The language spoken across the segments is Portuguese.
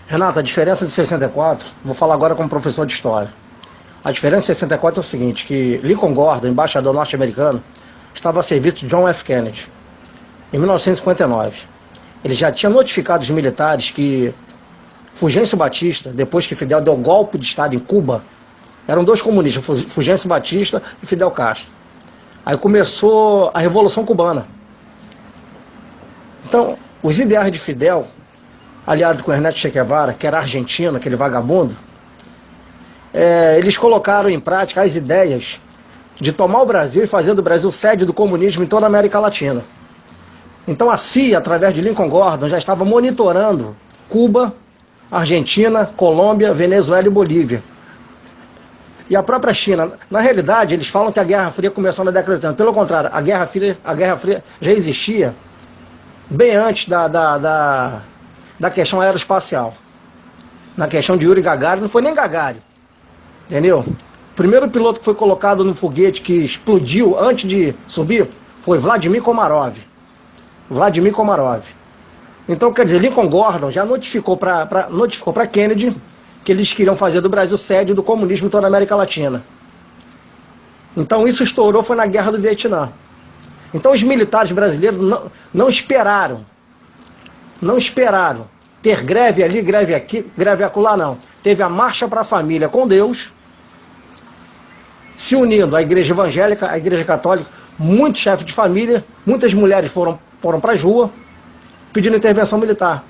Renata, a diferença de 64, vou falar agora como professor de história. A diferença de 64 é o seguinte, que Lincoln Gordon, embaixador norte-americano, estava a serviço de John F. Kennedy, em 1959. Ele já tinha notificado os militares que Fulgêncio Batista, depois que Fidel deu golpe de Estado em Cuba, eram dois comunistas, Fulgêncio Batista e Fidel Castro. Aí começou a Revolução Cubana. Então, os ideais de Fidel, aliado com Ernesto Che Guevara, que era argentino, aquele vagabundo, eles colocaram em prática as ideias de tomar o Brasil e fazer do Brasil sede do comunismo em toda a América Latina. Então a CIA, através de Lincoln Gordon, já estava monitorando Cuba, Argentina, Colômbia, Venezuela e Bolívia. E a própria China. Na realidade, eles falam que a Guerra Fria começou na década de 80. Pelo contrário, a Guerra Fria já existia bem antes da questão aeroespacial. Na questão de Yuri Gagarin, não foi nem Gagarin. Entendeu? O primeiro piloto que foi colocado no foguete que explodiu antes de subir foi Vladimir Komarov. Vladimir Komarov. Então, quer dizer, Lincoln Gordon já notificou para Kennedy que eles queriam fazer do Brasil sede do comunismo em toda a América Latina. Então isso estourou, foi na Guerra do Vietnã. Então os militares brasileiros não esperaram ter greve ali, greve aqui, greve acolá, não. Teve a Marcha para a Família com Deus, se unindo a Igreja Evangélica, a Igreja Católica, muitos chefes de família, muitas mulheres foram para as ruas pedindo intervenção militar.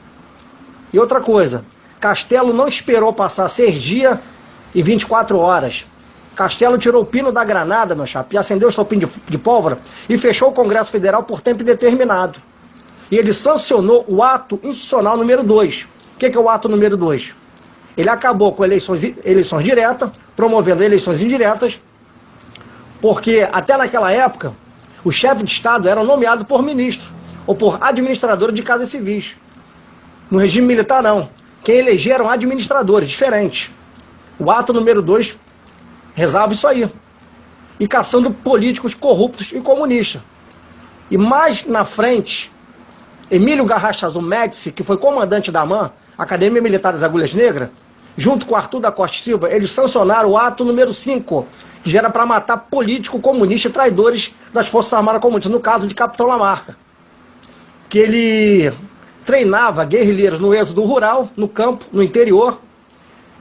E outra coisa, Castelo não esperou passar 6 dias e 24 horas. Castelo tirou o pino da granada, meu chapa, e acendeu o estopim de pólvora e fechou o Congresso Federal por tempo indeterminado. E ele sancionou o ato institucional número 2. O que é o ato número 2? Ele acabou com eleições diretas, promovendo eleições indiretas, porque até naquela época, os chefes de Estado eram nomeados por ministro ou por administradores de casas civis. No regime militar, não. Quem elegeram administradores, diferentes. O ato número 2 resolve isso aí. E caçando políticos corruptos e comunistas. E mais na frente, Emílio Garrastazu Médici, que foi comandante da AMAN, Academia Militar das Agulhas Negras, junto com Arthur da Costa Silva, eles sancionaram o ato número 5, que já era para matar políticos comunistas e traidores das Forças Armadas Comunistas, no caso de Capitão Lamarca. Que ele treinava guerrilheiros no êxodo rural, no campo, no interior,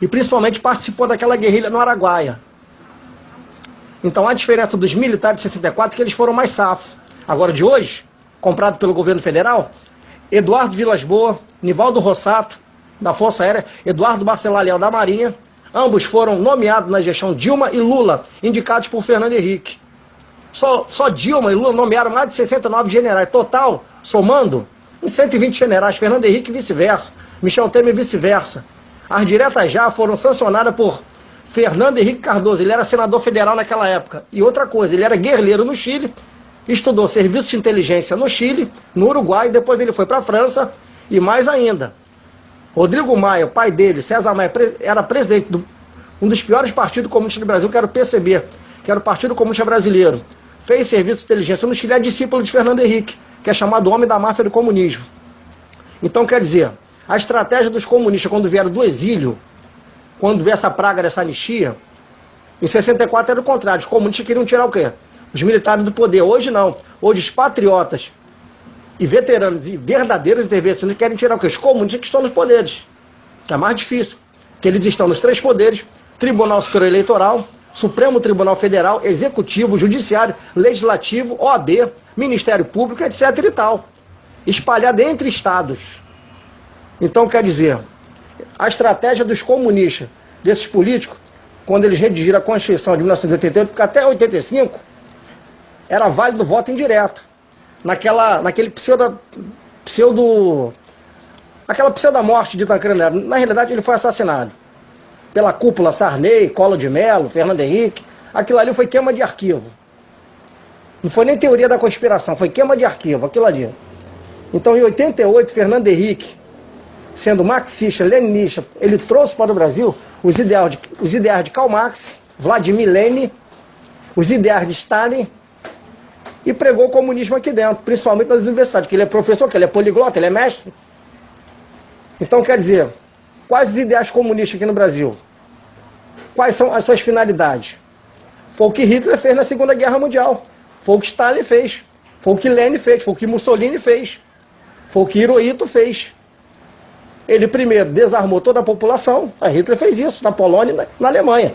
e principalmente participou daquela guerrilha no Araguaia. Então a diferença dos militares de 64 é que eles foram mais safos. Agora de hoje, comprado pelo governo federal, Eduardo Vilas Boas, Nivaldo Rossato, da Força Aérea, Eduardo Barcelar Leal, da Marinha, ambos foram nomeados na gestão Dilma e Lula, indicados por Fernando Henrique. Só Dilma e Lula nomearam mais de 69 generais. Total, somando, uns 120 generais, Fernando Henrique e vice-versa, Michel Temer e vice-versa. As diretas já foram sancionadas por Fernando Henrique Cardoso, ele era senador federal naquela época. E outra coisa, ele era guerrilheiro no Chile, estudou serviço de inteligência no Chile, no Uruguai, depois ele foi para a França, e mais ainda. Rodrigo Maia, o pai dele, César Maia, era presidente de um dos piores partidos comunistas do Brasil, que era o PCB, que era o Partido Comunista Brasileiro. Fez serviço de inteligência no Chile, é discípulo de Fernando Henrique, que é chamado homem da máfia do comunismo. Então, quer dizer, a estratégia dos comunistas, quando vieram do exílio, quando veio essa praga dessa anistia, em 64 era o contrário, os comunistas queriam tirar o quê? Os militares do poder. Hoje não. Hoje os patriotas e veteranos e verdadeiros intervencionistas querem tirar o quê? Os comunistas que estão nos poderes, que é mais difícil, que eles estão nos 3 poderes: Tribunal Superior Eleitoral, Supremo Tribunal Federal, Executivo, Judiciário, Legislativo, OAB, Ministério Público, etc. e tal. Espalhado entre estados. Então, quer dizer, a estratégia dos comunistas, desses políticos, quando eles redigiram a Constituição de 1988, porque até 85, era válido o voto indireto. Naquele aquela pseudo-morte de Tancredo Neves. Na realidade, ele foi assassinado pela cúpula Sarney, Collor de Mello, Fernando Henrique. Aquilo ali foi queima de arquivo. Não foi nem teoria da conspiração, foi queima de arquivo, aquilo ali. Então, em 88, Fernando Henrique, sendo marxista, leninista, ele trouxe para o Brasil os ideais de Karl Marx, Vladimir Lenin, os ideais de Stalin, e pregou o comunismo aqui dentro, principalmente nas universidades, que ele é professor, que ele é poliglota, ele é mestre. Então, quer dizer, Quais os ideais comunistas aqui no Brasil? Quais são as suas finalidades? Foi o que Hitler fez na Segunda Guerra Mundial. Foi o que Stalin fez. Foi o que Lenin fez. Foi o que Mussolini fez. Foi o que Hirohito fez. Ele primeiro desarmou toda a população. A Hitler fez isso na Polônia e na Alemanha.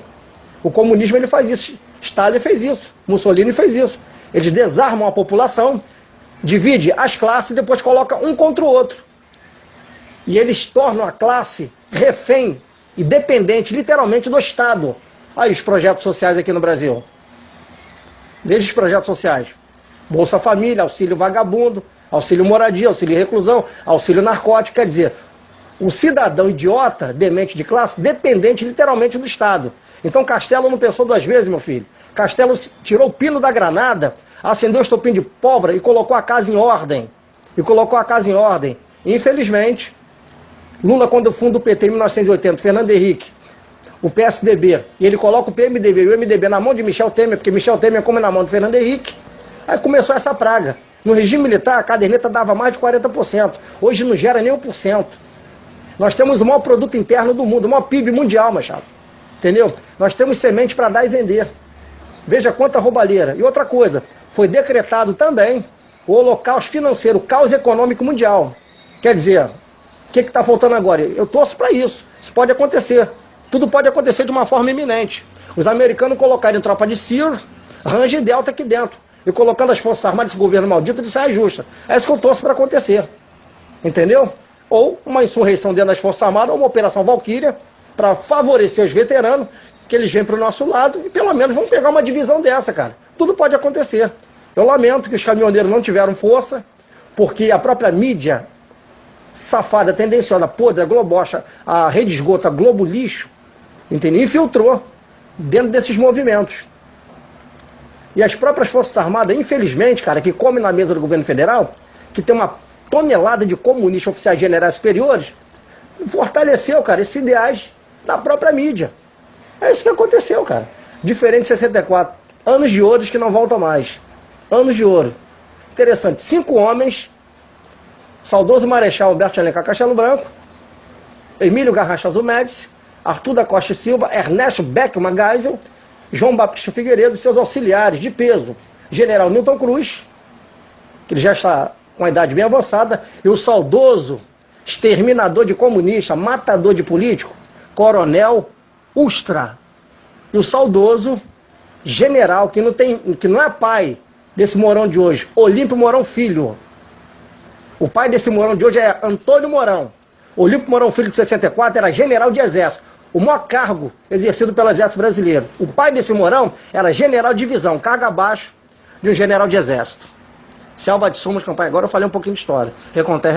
O comunismo ele faz isso. Stalin fez isso. Mussolini fez isso. Eles desarmam a população, divide as classes e depois coloca um contra o outro. E eles tornam a classe refém e dependente, literalmente, do Estado. Aí os projetos sociais aqui no Brasil. Veja os projetos sociais. Bolsa Família, auxílio vagabundo, auxílio moradia, auxílio reclusão, auxílio narcótico. Quer dizer, o cidadão idiota, demente de classe, dependente literalmente do Estado. Então Castelo não pensou duas vezes, meu filho. Castelo tirou o pino da granada, acendeu o estopim de pólvora e colocou a casa em ordem. Infelizmente, Lula, quando funda o PT em 1980, Fernando Henrique, o PSDB, e ele coloca o PMDB e o MDB na mão de Michel Temer, porque Michel Temer come na mão de Fernando Henrique, aí começou essa praga. No regime militar, a caderneta dava mais de 40%. Hoje não gera nem 1%. Nós temos o maior produto interno do mundo, o maior PIB mundial, Machado. Entendeu? Nós temos semente para dar e vender. Veja quanta roubalheira. E outra coisa, foi decretado também o holocausto financeiro, o caos econômico mundial. Quer dizer, o que está faltando agora? Eu torço para isso. Isso pode acontecer. Tudo pode acontecer de uma forma iminente. Os americanos colocarem tropa de Ciro, Ranger e Delta aqui dentro. E colocando as forças armadas desse governo maldito de saia justa. É isso que eu torço para acontecer. Entendeu? Ou uma insurreição dentro das Forças Armadas, ou uma operação Valquíria, para favorecer os veteranos, que eles vêm para o nosso lado e pelo menos vão pegar uma divisão dessa, cara. Tudo pode acontecer. Eu lamento que os caminhoneiros não tiveram força, porque a própria mídia safada, tendenciosa, podre, a Globocha, a Rede Esgoto, a Globo Lixo, entendeu? Infiltrou dentro desses movimentos. E as próprias Forças Armadas, infelizmente, cara, que comem na mesa do governo federal, que tem uma tonelada de comunistas oficiais generais superiores, fortaleceu, cara, esses ideais da própria mídia. É isso que aconteceu, cara. Diferente de 64. Anos de ouro que não voltam mais. Anos de ouro. Interessante. 5 homens, saudoso Marechal Humberto de Alencar Castelo Branco, Emílio Garracha Azul Médici, Arthur da Costa e Silva, Ernesto Beckman Geisel, João Baptista Figueiredo e seus auxiliares de peso, General Newton Cruz, que ele já está com a idade bem avançada, e o saudoso exterminador de comunista, matador de político, Coronel Ustra. E o saudoso general, que não é pai desse Mourão de hoje, Olímpio Mourão Filho. O pai desse Mourão de hoje é Antônio Mourão. Olímpio Mourão Filho, de 64, era general de exército. O maior cargo exercido pelo exército brasileiro. O pai desse Mourão era general de divisão, cargo abaixo de um general de exército. Selva de Sumas, campanha. Agora eu falei um pouquinho de história. Reconter.